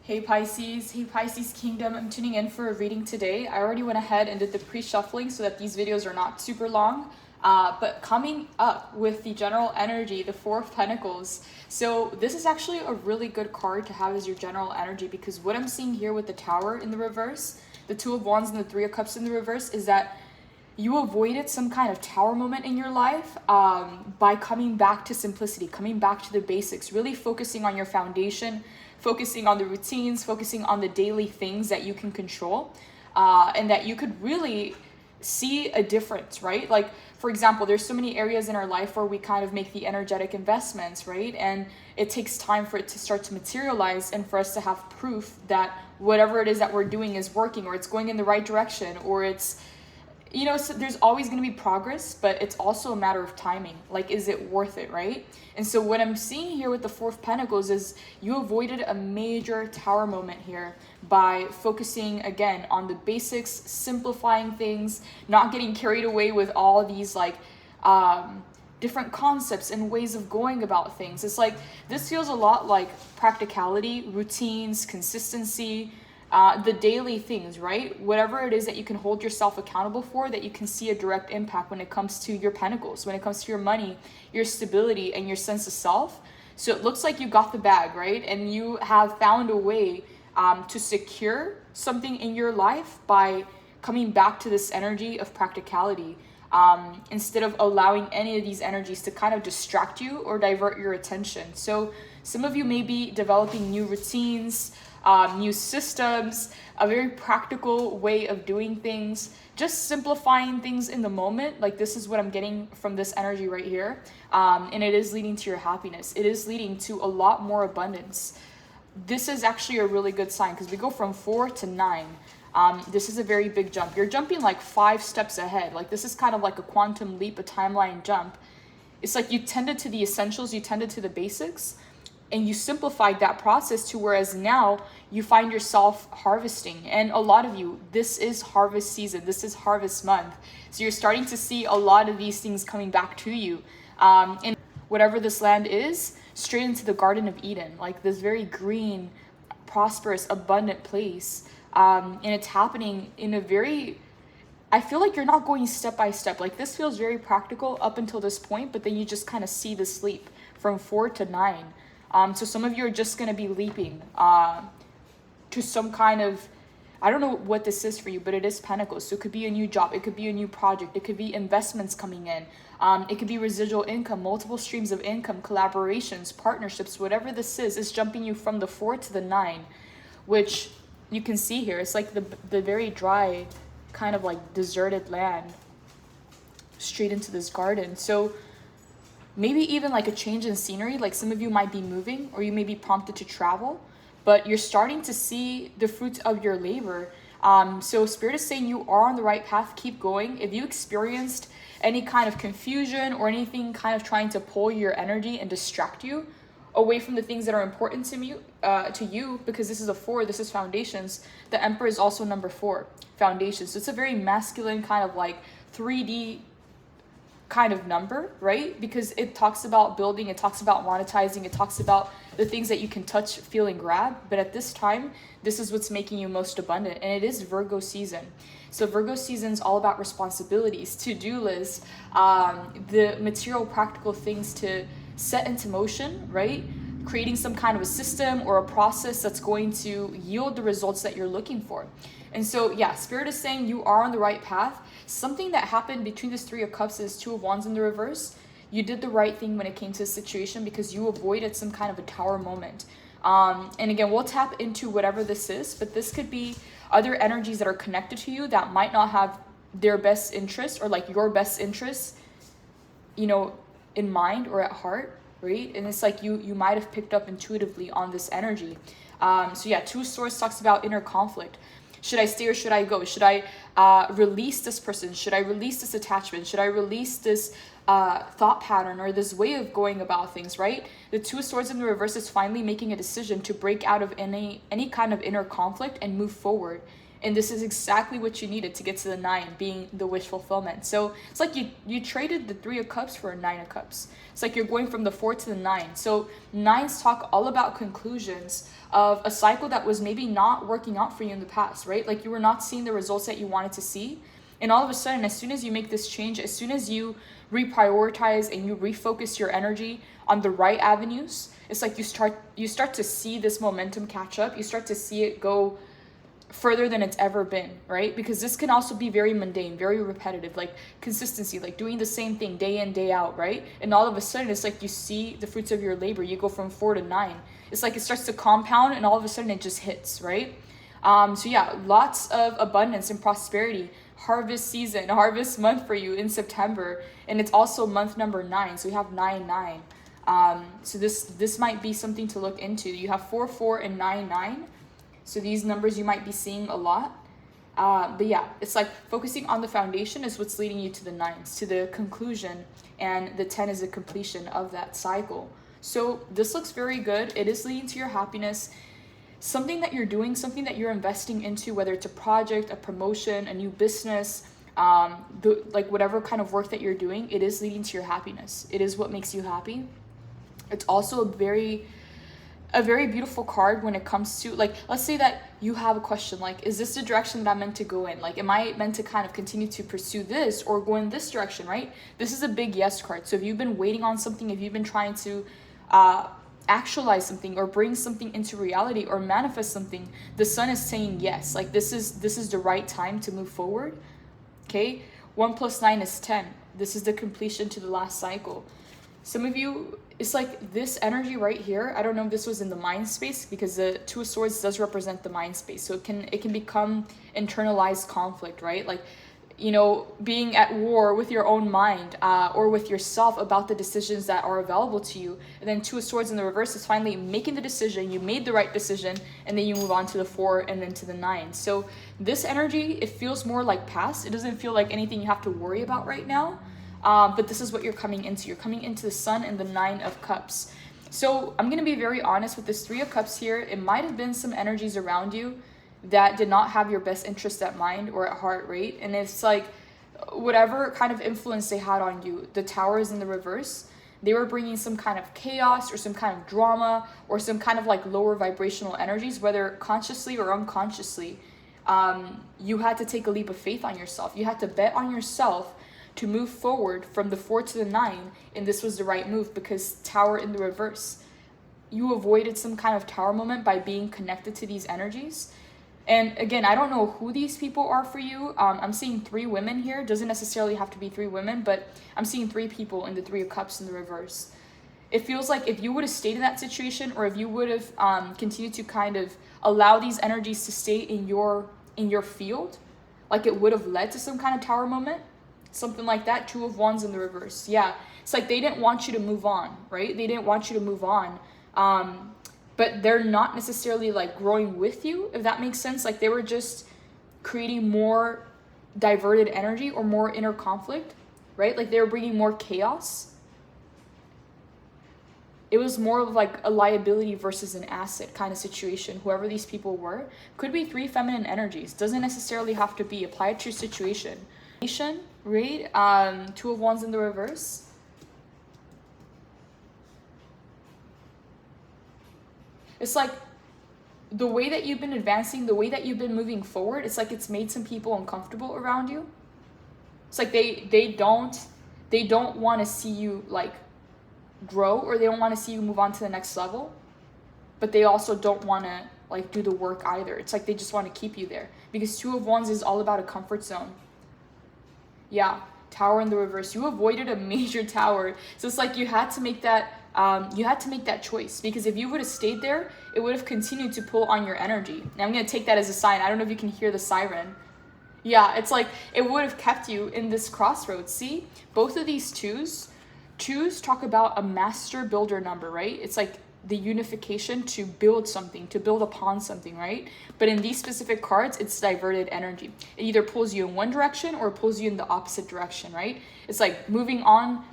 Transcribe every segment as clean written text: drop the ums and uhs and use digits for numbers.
Hey Pisces Kingdom, I'm tuning in for a reading today. I already went ahead and did the pre-shuffling so that these videos are not super long. But coming up with the general energy, the Four of Pentacles. So this is actually a really good card to have as your general energy, because what I'm seeing here with the Tower in the reverse, the Two of Wands and the Three of Cups in the reverse, is that you avoided some kind of tower moment in your life by coming back to simplicity, coming back to the basics, really focusing on your foundation, focusing on the routines, focusing on the daily things that you can control, and that you could really see a difference, right? Like, for example, there's so many areas in our life where we kind of make the energetic investments, right? And it takes time for it to start to materialize and for us to have proof that whatever it is that we're doing is working, or it's going in the right direction, or it's, you know, so there's always going to be progress, but it's also a matter of timing. Like, is it worth it, right? And so what I'm seeing here with the Four of Pentacles is you avoided a major tower moment here by focusing, again, on the basics, simplifying things, not getting carried away with all these, like, different concepts and ways of going about things. It's like, this feels a lot like practicality, routines, consistency, the daily things, right? Whatever it is that you can hold yourself accountable for, that you can see a direct impact when it comes to your pentacles, when it comes to your money, your stability, and your sense of self. So it looks like you got the bag, right? And you have found a way to secure something in your life by coming back to this energy of practicality, instead of allowing any of these energies to kind of distract you or divert your attention. So some of you may be developing new routines, new systems, a very practical way of doing things, just simplifying things in the moment. Like, this is what I'm getting from this energy right here. And it is leading to your happiness. It is leading to a lot more abundance. This is actually a really good sign, because we go from 4 to 9. This is a very big jump. You're jumping like 5 steps ahead. Like, this is kind of like a quantum leap, a timeline jump. It's like you tended to the essentials, you tended to the basics, and you simplified that process to whereas now you find yourself harvesting. And a lot of you, this is harvest season, this is harvest month. So you're starting to see a lot of these things coming back to you. And whatever this land is, straight into the Garden of Eden, like this very green, prosperous, abundant place. And it's happening in a very, I feel like you're not going step by step. Like, this feels very practical up until this point, but then you just kind of see this leap from 4 to 9. So some of you are just going to be leaping to some kind of, I don't know what this is for you, but it is Pentacles. So it could be a new job. It could be a new project. It could be investments coming in. It could be residual income, multiple streams of income, collaborations, partnerships, whatever this is jumping you from the 4 to the 9, which you can see here. It's like the very dry, kind of like deserted land straight into this garden. So maybe even like a change in scenery, like some of you might be moving, or you may be prompted to travel, but you're starting to see the fruits of your labor. So Spirit is saying you are on the right path, keep going. If you experienced any kind of confusion or anything kind of trying to pull your energy and distract you away from the things that are important to you, because this is a 4, this is foundations. The Emperor is also number 4, foundations. So it's a very masculine kind of like 3D kind of number, right? Because it talks about building, it talks about monetizing, it talks about the things that you can touch, feel, and grab. But at this time, this is what's making you most abundant, and it is Virgo season. So Virgo season is all about responsibilities, to-do lists, the material, practical things to set into motion, right? Creating some kind of a system or a process that's going to yield the results that you're looking for. And so, yeah, Spirit is saying you are on the right path. Something that happened between this 3 of Cups is 2 of Wands in the reverse. You did the right thing when it came to this situation because you avoided some kind of a tower moment. And again, we'll tap into whatever this is, but this could be other energies that are connected to you that might not have their best interest, or like your best interest, you know, in mind or at heart, right? And it's like you might have picked up intuitively on this energy. So yeah, 2 Swords talks about inner conflict. Should I stay or should I go? Should I release this person? Should I release this attachment? Should I release this thought pattern or this way of going about things, right? The 2 Swords in the reverse is finally making a decision to break out of any kind of inner conflict and move forward. And this is exactly what you needed to get to the 9, being the wish fulfillment. So it's like you traded the 3 of Cups for a 9 of Cups. It's like you're going from the 4 to the 9. So 9s talk all about conclusions of a cycle that was maybe not working out for you in the past, right? Like you were not seeing the results that you wanted to see. And all of a sudden, as soon as you make this change, as soon as you reprioritize and you refocus your energy on the right avenues, it's like you start to see this momentum catch up. You start to see it go further than it's ever been, right? Because this can also be very mundane, very repetitive, like consistency, like doing the same thing day in, day out, right? And all of a sudden, it's like you see the fruits of your labor. You go from 4 to 9. It's like it starts to compound, and all of a sudden it just hits, right? So yeah, lots of abundance and prosperity. Harvest season, harvest month for you in September, and it's also month number 9. So we have 9-9. So this might be something to look into. You have 4-4 and 9-9. So these numbers you might be seeing a lot. But yeah, it's like focusing on the foundation is what's leading you to the 9s, to the conclusion, and the 10 is the completion of that cycle. So this looks very good. It is leading to your happiness. Something that you're doing, something that you're investing into, whether it's a project, a promotion, a new business, like whatever kind of work that you're doing, it is leading to your happiness. It is what makes you happy. It's also a very beautiful card when it comes to, like, let's say that you have a question, like, is this the direction that I'm meant to go in? Like, am I meant to kind of continue to pursue this or go in this direction, right? This is a big yes card. So if you've been waiting on something, if you've been trying to actualize something or bring something into reality or manifest something, the Sun is saying yes. Like, this is the right time to move forward. Okay, 1 + 9 is 10. This is the completion to the last cycle. Some of you, it's like this energy right here. I don't know if this was in the mind space, because the 2 of Swords does represent the mind space. So it can become internalized conflict, right? Like, you know, being at war with your own mind or with yourself about the decisions that are available to you. And then 2 of Swords in the reverse is finally making the decision. You made the right decision, and then you move on to the 4 and then to the 9. So this energy, it feels more like past. It doesn't feel like anything you have to worry about right now. But this is what you're coming into. You're coming into the Sun and the 9 of Cups. So I'm going to be very honest with this 3 of Cups here. It might have been some energies around you that did not have your best interest at mind or at heart, right? And it's like whatever kind of influence they had on you, the Tower is in the reverse. They were bringing some kind of chaos or some kind of drama or some kind of like lower vibrational energies, whether consciously or unconsciously. You had to take a leap of faith on yourself. You had to bet on yourself to move forward from the 4 to the 9, and this was the right move because Tower in the reverse. You avoided some kind of Tower moment by being connected to these energies. And again, I don't know who these people are for you. I'm seeing 3 women here. Doesn't necessarily have to be 3 women, but I'm seeing 3 people in the 3 of Cups in the reverse. It feels like if you would have stayed in that situation, or if you would have continued to kind of allow these energies to stay in your field, like it would have led to some kind of Tower moment. Something like that. 2 of Wands in the reverse. Yeah, it's like they didn't want you to move on, right? They didn't want you to move on. But they're not necessarily like growing with you, if that makes sense. Like they were just creating more diverted energy or more inner conflict, right? Like they were bringing more chaos. It was more of like a liability versus an asset kind of situation. Whoever these people were, could be 3 feminine energies. Doesn't necessarily have to be. Apply it to your situation. Right? 2 of Wands in the reverse. It's like the way that you've been advancing, the way that you've been moving forward, it's like it's made some people uncomfortable around you. It's like they don't want to see you like grow, or they don't want to see you move on to the next level, but they also don't want to like do the work either. It's like they just want to keep you there, because 2 of Wands is all about a comfort zone. Yeah, Tower in the reverse. You avoided a major Tower. So it's like you had to make that choice, because if you would have stayed there, it would have continued to pull on your energy. And I'm going to take that as a sign. I don't know if you can hear the siren. Yeah, it's like it would have kept you in this crossroads. See, both of these twos talk about a master builder number, right? It's like the unification to build something, to build upon something, right? But in these specific cards, it's diverted energy. It either pulls you in one direction or pulls you in the opposite direction, right? It's like moving on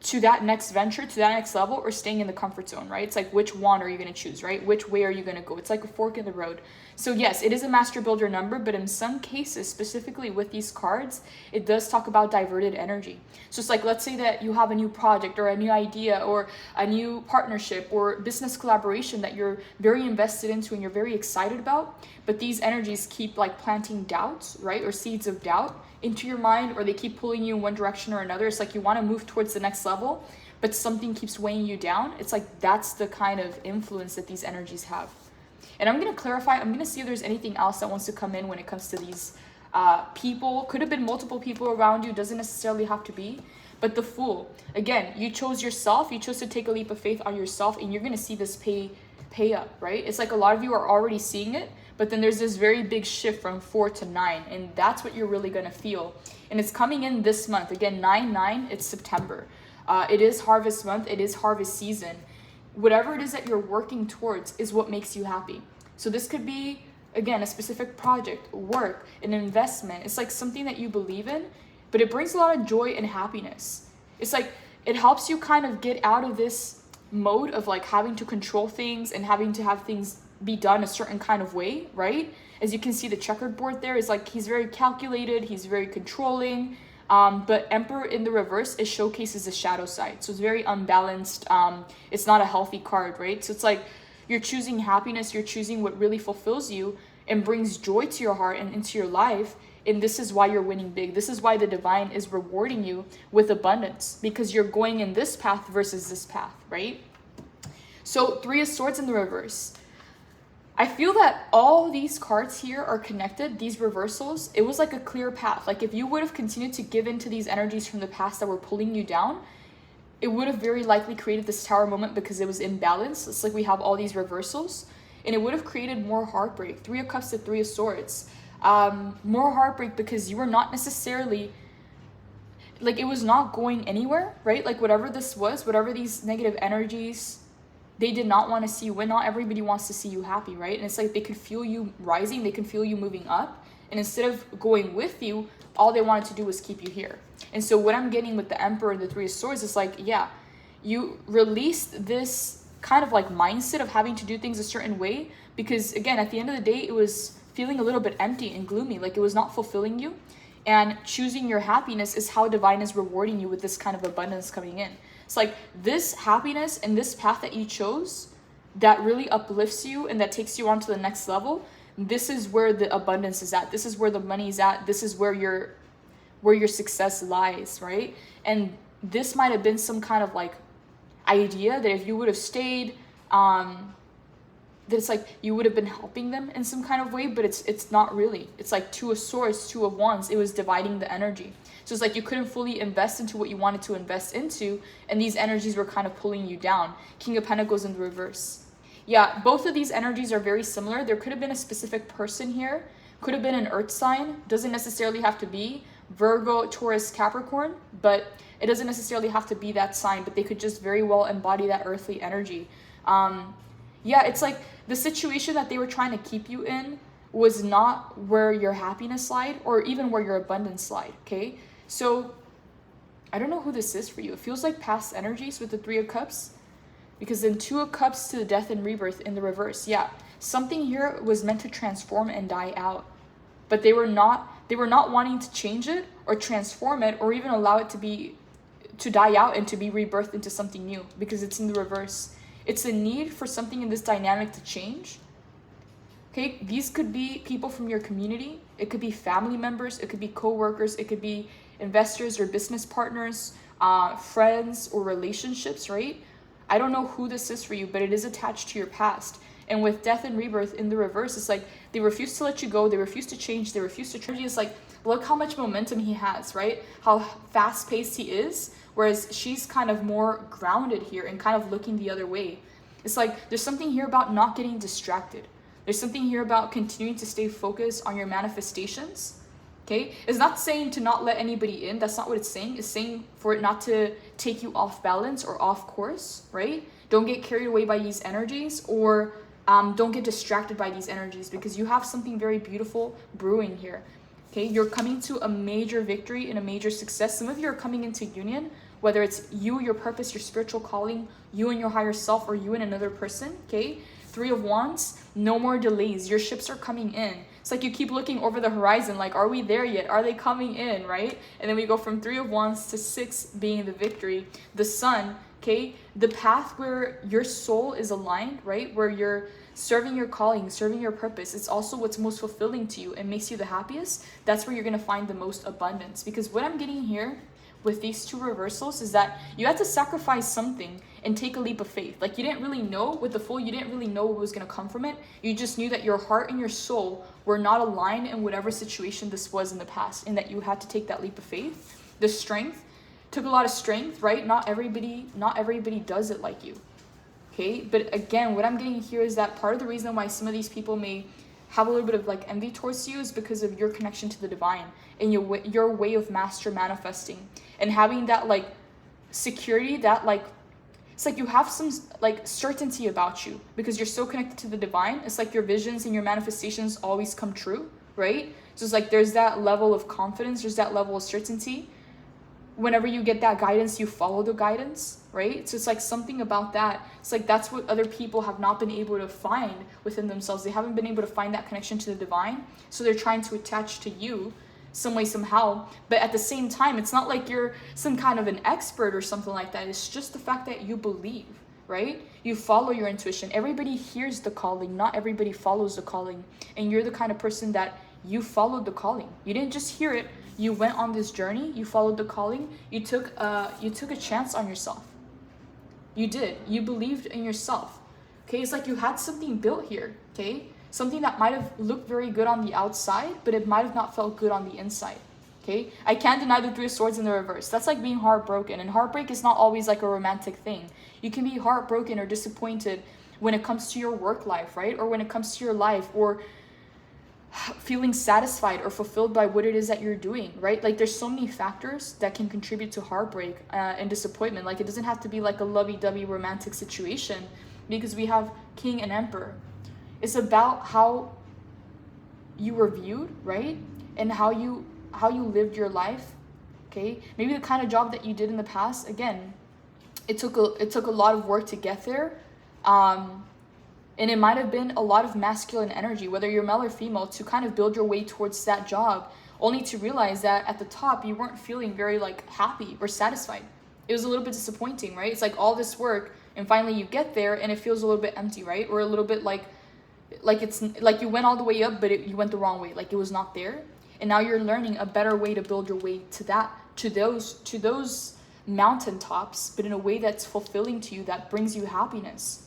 to that next venture, to that next level, or staying in the comfort zone, right? It's like, which one are you going to choose, right? Which way are you going to go? It's like a fork in the road. So yes, it is a master builder number, but in some cases, specifically with these cards, it does talk about diverted energy. So it's like, let's say that you have a new project or a new idea or a new partnership or business collaboration that you're very invested into and you're very excited about, but these energies keep like planting doubts, right? Or seeds of doubt into your mind, or they keep pulling you in one direction or another. It's like you want to move towards the next level, but something keeps weighing you down. It's like that's the kind of influence that these energies have. And I'm going to clarify, I'm going to see if there's anything else that wants to come in when it comes to these people. Could have been multiple people around you, doesn't necessarily have to be. But the Fool, again, you chose yourself, you chose to take a leap of faith on yourself, and you're going to see this pay up, right? It's like a lot of you are already seeing it, but then there's this very big shift from 4 to 9, and that's what you're really going to feel. And it's coming in this month. Again, 9/9, it's September. It is harvest month, it is harvest season. Whatever it is that you're working towards is what makes you happy. So this could be, again, a specific project, work, an investment. It's like something that you believe in, but it brings a lot of joy and happiness. It's like it helps you kind of get out of this mode of like having to control things and having to have things be done a certain kind of way, right? As you can see, the checkered board there is like he's very calculated, he's very controlling. But Emperor in the reverse, it showcases the shadow side. So it's very unbalanced. It's not a healthy card, right? So it's like you're choosing happiness, you're choosing what really fulfills you and brings joy to your heart and into your life. And this is why you're winning big. This is why the divine is rewarding you with abundance, because you're going in this path versus this path, right? So 3 of Swords in the reverse. I feel that all these cards here are connected, these reversals. It was like a clear path. Like if you would have continued to give into these energies from the past that were pulling you down, it would have very likely created this Tower moment because it was imbalanced. It's like we have all these reversals, and it would have created more heartbreak. 3 of Cups to 3 of Swords. More heartbreak because you were not necessarily, like it was not going anywhere, right? Like whatever this was, whatever these negative energies, they did not want to see you win. Not everybody wants to see you happy, right? And it's like they could feel you rising, they can feel you moving up, and instead of going with you, all they wanted to do was keep you here. And so what I'm getting with the Emperor and the 3 of Swords is like, yeah, you released this kind of like mindset of having to do things a certain way because, again, at the end of the day, it was feeling a little bit empty and gloomy, like it was not fulfilling you. And choosing your happiness is how divine is rewarding you with this kind of abundance coming in. It's like this happiness and this path that you chose that really uplifts you and that takes you on to the next level. This is where the abundance is at. This is where the money is at. This is where your success lies, right? And this might have been some kind of like idea that if you would have stayed, that it's like you would have been helping them in some kind of way, but it's not really. It's like 2 of Swords, 2 of Wands. It was dividing the energy. So it's like you couldn't fully invest into what you wanted to invest into, and these energies were kind of pulling you down. King of Pentacles in the reverse. Yeah, both of these energies are very similar. There could have been a specific person here. Could have been an earth sign. Doesn't necessarily have to be Virgo, Taurus, Capricorn, but it doesn't necessarily have to be that sign, but they could just very well embody that earthly energy. Yeah, it's like the situation that they were trying to keep you in was not where your happiness lied or even where your abundance lied, okay? So I don't know who this is for you. It feels like past energies with the 3 of Cups, because then 2 of Cups to the death and rebirth in the reverse. Yeah, something here was meant to transform and die out, but they were not wanting to change it or transform it or even allow it to die out and to be rebirthed into something new because it's in the reverse. It's a need for something in this dynamic to change. Okay, these could be people from your community. It could be family members. It could be co-workers. It could be investors or business partners, friends or relationships, right? I don't know who this is for you, but it is attached to your past. And with death and rebirth in the reverse, it's like they refuse to let you go. They refuse to change. They refuse to change. It's like, look how much momentum he has, right? How fast-paced he is. Whereas she's kind of more grounded here and kind of looking the other way. It's like there's something here about not getting distracted. There's something here about continuing to stay focused on your manifestations. Okay? It's not saying to not let anybody in. That's not what it's saying. It's saying for it not to take you off balance or off course, right? Don't get carried away by these energies or don't get distracted by these energies because you have something very beautiful brewing here. Okay? You're coming to a major victory and a major success. Some of you are coming into union whether it's you, your purpose, your spiritual calling, you and your higher self, or you and another person, okay? 3 of Wands, no more delays. Your ships are coming in. It's like you keep looking over the horizon, like, are we there yet? Are they coming in, right? And then we go from 3 of Wands to 6 being the victory. The Sun, okay? The path where your soul is aligned, right? Where you're serving your calling, serving your purpose. It's also what's most fulfilling to you and makes you the happiest. That's where you're going to find the most abundance. Because what I'm getting here with these 2 reversals is that you had to sacrifice something and take a leap of faith. Like, you didn't really know with the Fool, you didn't really know what was going to come from it. You just knew that your heart and your soul were not aligned in whatever situation this was in the past, and that you had to take that leap of faith. The Strength took a lot of strength, right? Not everybody does it like you. Okay, but again, what I'm getting here is that part of the reason why some of these people may have a little bit of like envy towards you is because of your connection to the divine and your way of master manifesting and having that like security, that like, it's like you have some like certainty about you because you're so connected to the divine. It's like your visions and your manifestations always come true, right? So it's like there's that level of confidence, there's that level of certainty. Whenever you get that guidance, you follow the guidance, right? So it's like something about that. It's like that's what other people have not been able to find within themselves. They haven't been able to find that connection to the divine. So they're trying to attach to you some way, somehow. But at the same time, it's not like you're some kind of an expert or something like that. It's just the fact that you believe, right? You follow your intuition. Everybody hears the calling. Not everybody follows the calling. And you're the kind of person that you followed the calling. You didn't just hear it. You went on this journey, you followed the calling, you took a chance on yourself. You did. You believed in yourself. Okay, it's like you had something built here, okay? Something that might have looked very good on the outside, but it might have not felt good on the inside. Okay? I can't deny the 3 of Swords in the reverse. That's like being heartbroken. And heartbreak is not always like a romantic thing. You can be heartbroken or disappointed when it comes to your work life, right? Or when it comes to your life, or feeling satisfied or fulfilled by what it is that you're doing, right? Like there's so many factors that can contribute to heartbreak and disappointment. Like it doesn't have to be like a lovey-dovey romantic situation, because we have King and Emperor. It's about how you were viewed, right? And how you lived your life. Okay, maybe the kind of job that you did in the past, again, it took a lot of work to get there. And it might have been a lot of masculine energy, whether you're male or female, to kind of build your way towards that job, only to realize that at the top, you weren't feeling very like happy or satisfied. It was a little bit disappointing, right? It's like all this work and finally you get there and it feels a little bit empty, right? Or a little bit like it's like you went all the way up, but you went the wrong way. Like it was not there. And now you're learning a better way to build your way to those mountaintops, but in a way that's fulfilling to you, that brings you happiness.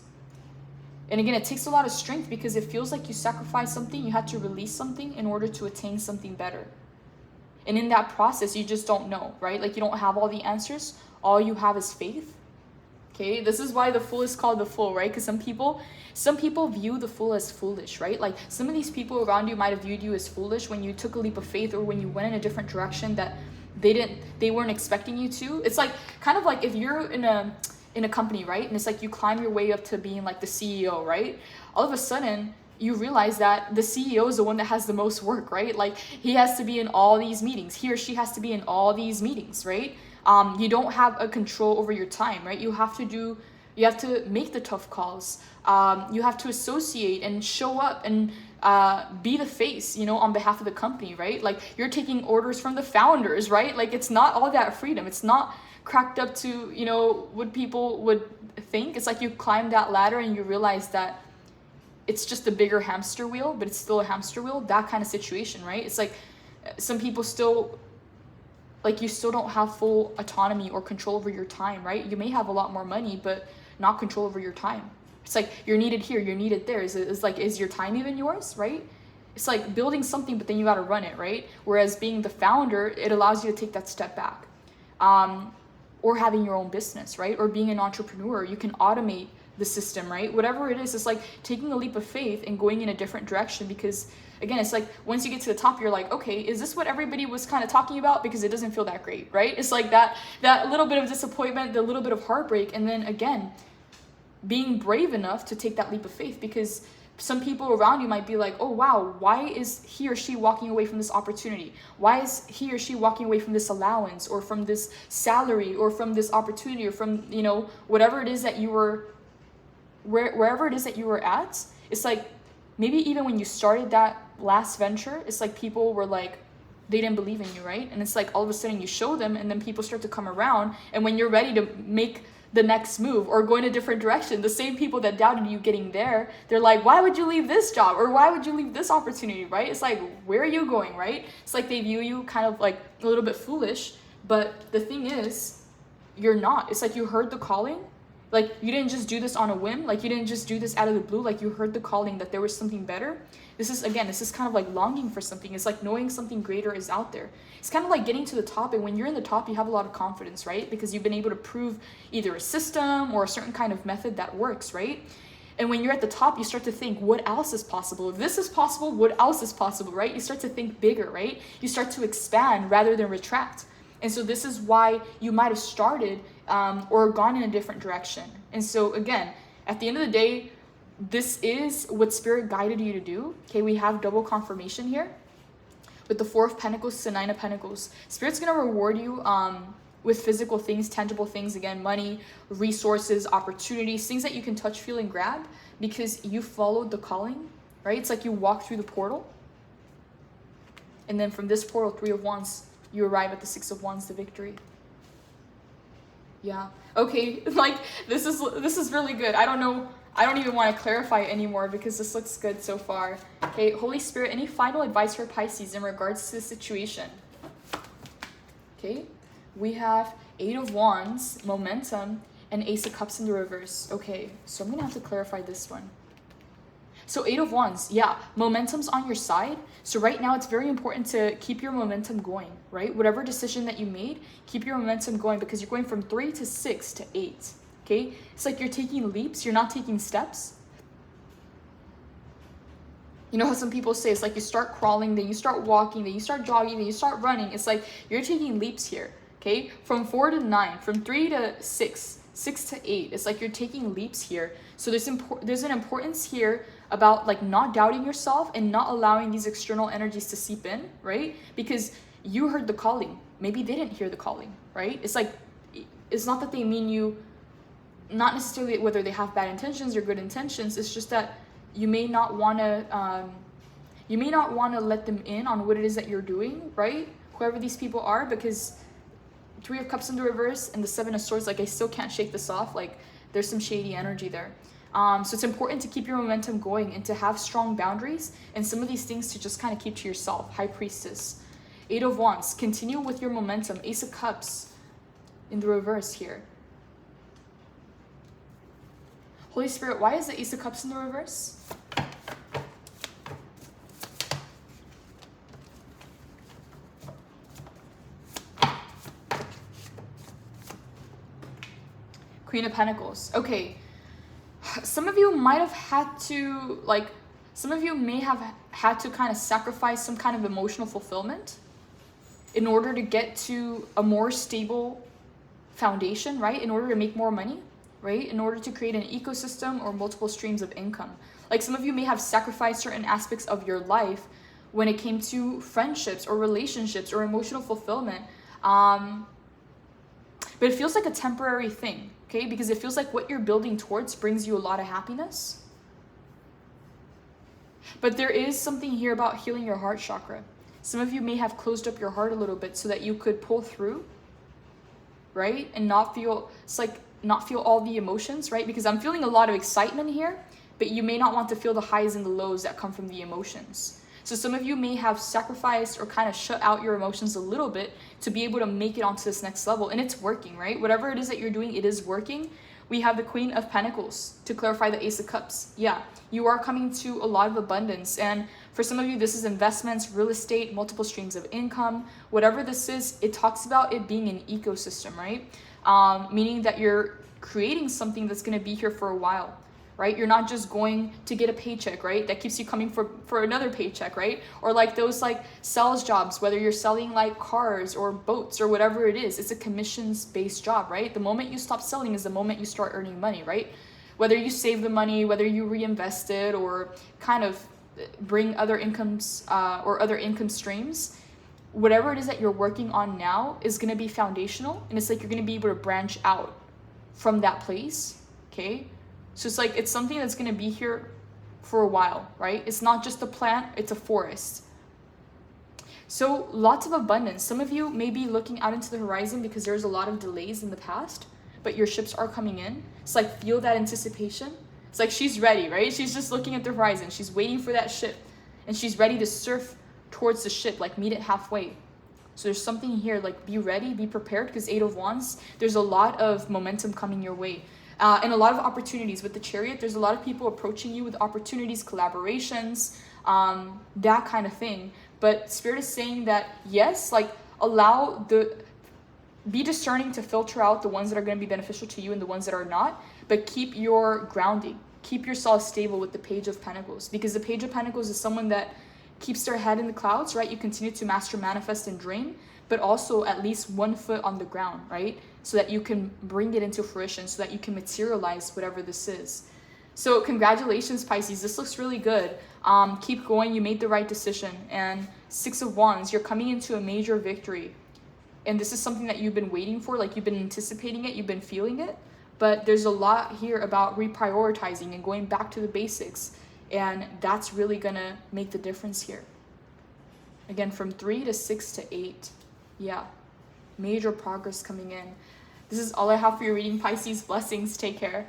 And again, it takes a lot of strength because it feels like you sacrificed something, you had to release something in order to attain something better. And in that process, you just don't know, right? Like you don't have all the answers. All you have is faith. Okay, this is why the Fool is called the Fool, right? Because some people view the Fool as foolish, right? Like some of these people around you might have viewed you as foolish when you took a leap of faith, or when you went in a different direction that they weren't expecting you to. It's like kind of like if you're in a company, right? And it's like you climb your way up to being like the CEO, right? All of a sudden, you realize that the CEO is the one that has the most work, right? Like he has to be in all these meetings. He or she has to be in all these meetings, right? You don't have a control over your time, right? You have to make the tough calls. You have to associate and show up and be the face, on behalf of the company, right? Like you're taking orders from the founders, right? Like it's not all that freedom. It's not cracked up to, what people would think. It's like you climb that ladder and you realize that it's just a bigger hamster wheel, but it's still a hamster wheel. That kind of situation, right? It's like some people still, like you still don't have full autonomy or control over your time, right? You may have a lot more money, but not control over your time. It's like you're needed here, you're needed there. Is your time even yours, right? It's like building something, but then you got to run it, right? Whereas being the founder, it allows you to take that step back. Or having your own business, right? Or being an entrepreneur, you can automate the system, right? Whatever it is, it's like taking a leap of faith and going in a different direction, because again, it's like once you get to the top, you're like, okay, is this what everybody was kind of talking about? Because it doesn't feel that great, right? It's like that little bit of disappointment, the little bit of heartbreak, and then again, being brave enough to take that leap of faith, because some people around you might be like, oh wow, why is he or she walking away from this opportunity? Why is he or she walking away from this allowance, or from this salary, or from this opportunity, or from, you know, whatever it is that you were, wherever it is that you were at. It's like, maybe even when you started that last venture, it's like people were like, they didn't believe in you, right? And it's like all of a sudden you show them, and then people start to come around, and when you're ready to make the next move or go in a different direction, the same people that doubted you getting there, they're like, why would you leave this job, or why would you leave this opportunity, right? It's like, where are you going, right? It's like they view you kind of like a little bit foolish, but the thing is, you're not. It's like you heard the calling. Like, you didn't just do this on a whim. Like, you didn't just do this out of the blue. Like, you heard the calling that there was something better. This is kind of like longing for something. It's like knowing something greater is out there. It's kind of like getting to the top, and when you're in the top, you have a lot of confidence, right? Because you've been able to prove either a system or a certain kind of method that works, right? And when you're at the top, you start to think, what else is possible? If this is possible, what else is possible, right? You start to think bigger, right? You start to expand rather than retract. And so this is why you might have started or gone in a different direction. And so again, at the end of the day, this is what Spirit guided you to do. Okay, we have double confirmation here with the Four of Pentacles to Nine of Pentacles. Spirit's going to reward you with physical things, tangible things, again, money, resources, opportunities, things that you can touch, feel, and grab because you followed the calling, right? It's like you walk through the portal. And then from this portal, Three of Wands, you arrive at the Six of Wands, the victory. Yeah. Okay, like this is really good. I don't even want to clarify it anymore because this looks good so far. Okay, Holy Spirit, any final advice for Pisces in regards to the situation? Okay, we have Eight of Wands, momentum, and Ace of Cups in the reverse. Okay, so I'm gonna have to clarify this one. So Eight of Wands, yeah, momentum's on your side. So right now it's very important to keep your momentum going, right? Whatever decision that you made, keep your momentum going because you're going from 3 to 6 to 8, okay? It's like you're taking leaps, you're not taking steps. You know how some people say it's like you start crawling, then you start walking, then you start jogging, then you start running. It's like you're taking leaps here, okay? From 4 to 9, from 3 to 6, 6 to 8. It's like you're taking leaps here. So there's an importance here about like not doubting yourself and not allowing these external energies to seep in, right? Because you heard the calling. Maybe they didn't hear the calling, right? It's like, it's not that they mean you, not necessarily whether they have bad intentions or good intentions. It's just that you may not want to let them in on what it is that you're doing, right? Whoever these people are, because Three of Cups in the reverse and the Seven of Swords, like I still can't shake this off. Like there's some shady energy there. So it's important to keep your momentum going and to have strong boundaries and some of these things to just kind of keep to yourself. High Priestess. Eight of Wands. Continue with your momentum. Ace of Cups in the reverse here. Holy Spirit, why is the Ace of Cups in the reverse? Queen of Pentacles. Okay. Some of you might have had to, like, some of you may have had to kind of sacrifice some kind of emotional fulfillment in order to get to a more stable foundation, right? In order to make more money, right? In order to create an ecosystem or multiple streams of income. Like some of you may have sacrificed certain aspects of your life when it came to friendships or relationships or emotional fulfillment. But it feels like a temporary thing. Okay, because it feels like what you're building towards brings you a lot of happiness. But there is something here about healing your heart chakra. Some of you may have closed up your heart a little bit so that you could pull through, right? And not feel all the emotions, right? Because I'm feeling a lot of excitement here, but you may not want to feel the highs and the lows that come from the emotions. So some of you may have sacrificed or kind of shut out your emotions a little bit to be able to make it onto this next level. And it's working, right? Whatever it is that you're doing, it is working. We have the Queen of Pentacles to clarify the Ace of Cups. Yeah, you are coming to a lot of abundance. And for some of you, this is investments, real estate, multiple streams of income. Whatever this is, it talks about it being an ecosystem, right? Meaning that you're creating something that's going to be here for a while. Right? You're not just going to get a paycheck, right? That keeps you coming for another paycheck, right? Or like those like sales jobs, whether you're selling like cars or boats or whatever it is, it's a commissions-based job, right? The moment you stop selling is the moment you start earning money, right? whether you save the money, whether you reinvest it, or kind of bring other incomes or other income streams, whatever it is that you're working on now is going to be foundational, and it's like you're going to be able to branch out from that place. Okay, so it's like it's something that's going to be here for a while, right? It's not just a plant, it's a forest. So lots of abundance. Some of you may be looking out into the horizon because there's a lot of delays in the past, but your ships are coming in. It's like, feel that anticipation. It's like she's ready, right? She's just looking at the horizon. She's waiting for that ship, and she's ready to surf towards the ship, like meet it halfway. So there's something here, like be ready, be prepared, because 8 of Wands, there's a lot of momentum coming your way. And a lot of opportunities. With the Chariot, there's a lot of people approaching you with opportunities, collaborations, that kind of thing. But Spirit is saying that, yes, like be discerning to filter out the ones that are going to be beneficial to you and the ones that are not, but keep your grounding. Keep yourself stable with the Page of Pentacles, because the Page of Pentacles is someone that keeps their head in the clouds, right? You continue to master, manifest, and dream, but also at least 1 foot on the ground, right? So that you can bring it into fruition, so that you can materialize whatever this is. So congratulations, Pisces. This looks really good. Keep going. You made the right decision. And 6 of Wands, you're coming into a major victory. And this is something that you've been waiting for, like you've been anticipating it, you've been feeling it. But there's a lot here about reprioritizing and going back to the basics. And that's really going to make the difference here. Again, from 3 to 6 to 8. Yeah, major progress coming in. This is all I have for your reading, Pisces. Blessings. Take care.